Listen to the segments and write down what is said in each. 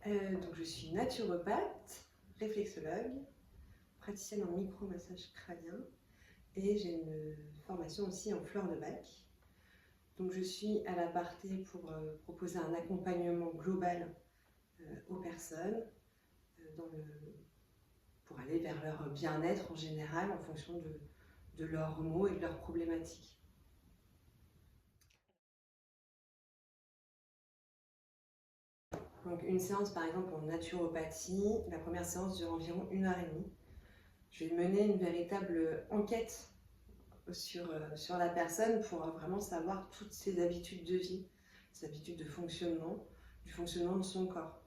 Donc je suis naturopathe, réflexologue, praticienne en micro-massage crânien et j'ai une formation aussi en fleurs de bac. Donc je suis à l'aparté pour proposer un accompagnement global aux personnes pour aller vers leur bien-être en général en fonction de leurs maux et de leurs problématiques. Donc une séance par exemple en naturopathie, la première séance dure environ 1 heure et demie. Je vais mener une véritable enquête sur la personne pour vraiment savoir toutes ses habitudes de vie, ses habitudes de fonctionnement, du fonctionnement de son corps.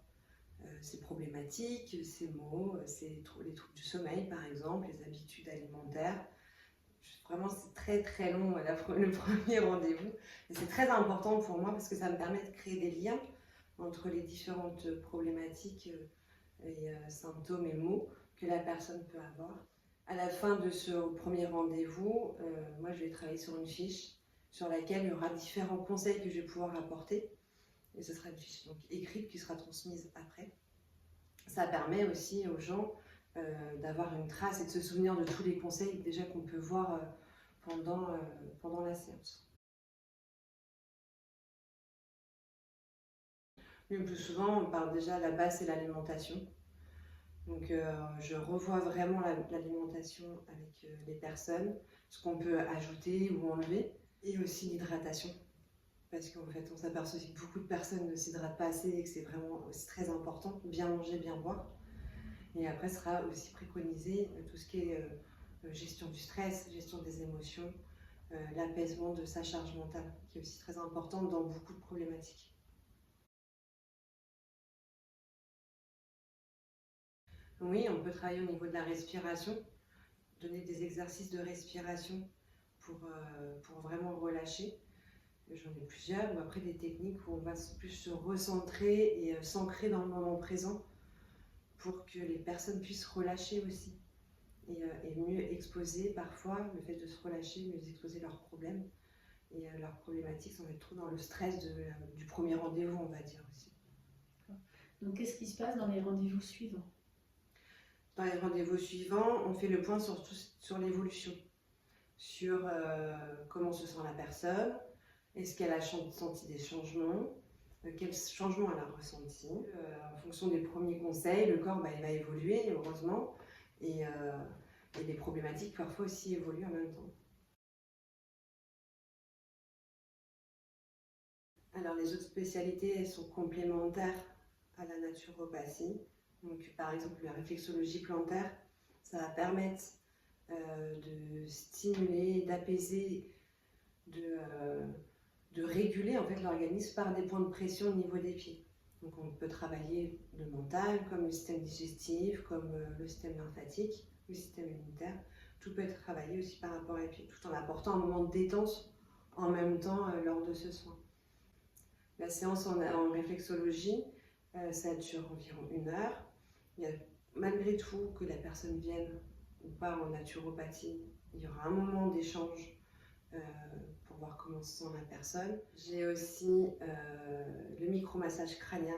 Ses problématiques, ses maux, les troubles du sommeil par exemple, les habitudes alimentaires. Vraiment c'est très très long le premier rendez-vous. Et c'est très important pour moi parce que ça me permet de créer des liens entre les différentes problématiques et symptômes et maux que la personne peut avoir. À la fin de ce premier rendez-vous, moi je vais travailler sur une fiche sur laquelle il y aura différents conseils que je vais pouvoir apporter. Et ce sera une fiche donc écrite qui sera transmise après. Ça permet aussi aux gens d'avoir une trace et de se souvenir de tous les conseils déjà qu'on peut voir pendant la séance. Le plus souvent, on parle déjà, la base c'est l'alimentation. Donc je revois vraiment l'alimentation avec les personnes, ce qu'on peut ajouter ou enlever, et aussi l'hydratation. Parce qu'en fait, on s'aperçoit que beaucoup de personnes ne s'hydratent pas assez et que c'est vraiment aussi très important, bien manger, bien boire. Et après, sera aussi préconisé tout ce qui est gestion du stress, gestion des émotions, l'apaisement de sa charge mentale, qui est aussi très importante dans beaucoup de problématiques. Oui, on peut travailler au niveau de la respiration, donner des exercices de respiration pour vraiment relâcher. J'en ai plusieurs, ou après des techniques où on va plus se recentrer et s'ancrer dans le moment présent pour que les personnes puissent relâcher aussi et mieux exposer parfois le fait de se relâcher, mieux exposer leurs problèmes et leurs problématiques sans être trop dans le stress du premier rendez-vous, on va dire aussi. Donc qu'est-ce qui se passe dans les rendez-vous suivants? Dans les rendez-vous suivants, on fait le point sur l'évolution, sur comment se sent la personne, est-ce qu'elle a senti des changements, quels changements elle a ressenti. En fonction des premiers conseils, le corps il va évoluer, heureusement, et les problématiques parfois aussi évoluent en même temps. Alors les autres spécialités, elles sont complémentaires à la naturopathie. Donc par exemple la réflexologie plantaire, ça va permettre de stimuler, d'apaiser, de réguler en fait l'organisme par des points de pression au niveau des pieds. Donc on peut travailler le mental, comme le système digestif, comme le système lymphatique, le système immunitaire. Tout peut être travaillé aussi par rapport à pied, tout en apportant un moment de détente en même temps lors de ce soin. La séance en réflexologie, ça dure environ 1 heure. Il y a, malgré tout, que la personne vienne ou pas en naturopathie, il y aura un moment d'échange pour voir comment se sent la personne. J'ai aussi le micro-massage crânien,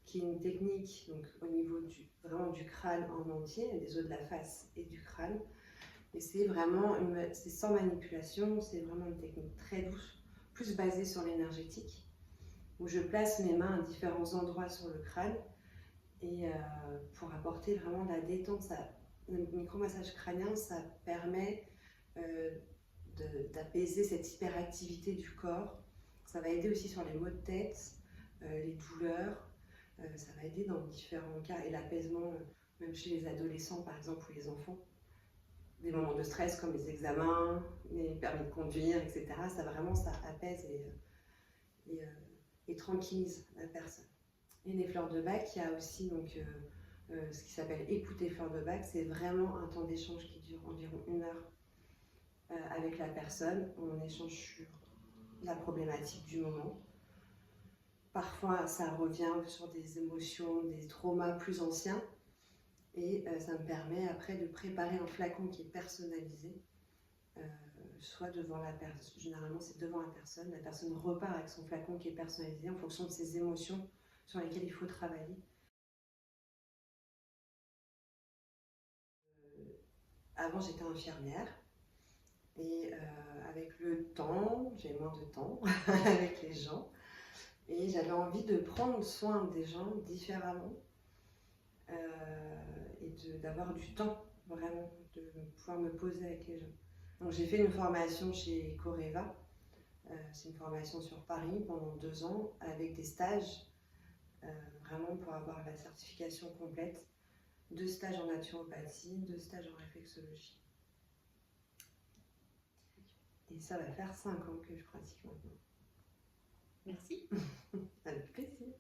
qui est une technique donc, au niveau vraiment du crâne en entier, des os de la face et du crâne. Et c'est vraiment c'est sans manipulation, c'est vraiment une technique très douce, plus basée sur l'énergétique, où je place mes mains à différents endroits sur le crâne et pour apporter vraiment de la détente. Le micro-massage crânien, ça permet d'apaiser cette hyperactivité du corps. Ça va aider aussi sur les maux de tête, les douleurs, ça va aider dans différents cas et l'apaisement, même chez les adolescents par exemple ou les enfants. Des moments de stress comme les examens, les permis de conduire, etc. Ça apaise et tranquillise la personne. Et les fleurs de bac, il y a aussi donc, ce qui s'appelle écouter fleurs de bac. C'est vraiment un temps d'échange qui dure environ 1 heure avec la personne. On échange sur la problématique du moment. Parfois, ça revient sur des émotions, des traumas plus anciens. Et ça me permet après de préparer un flacon qui est personnalisé, soit devant la personne, généralement c'est devant la personne repart avec son flacon qui est personnalisé en fonction de ses émotions sur lesquelles il faut travailler. avant, j'étais infirmière. Et avec le temps, j'ai moins de temps avec les gens. Et j'avais envie de prendre soin des gens différemment et d'avoir du temps, vraiment, de pouvoir me poser avec les gens. Donc j'ai fait une formation chez Coreva. C'est une formation sur Paris pendant 2 ans avec des stages, vraiment pour avoir la certification complète. 2 stages en naturopathie, 2 stages en réflexologie. Et ça va faire 5 ans que je pratique maintenant. Merci. Avec plaisir.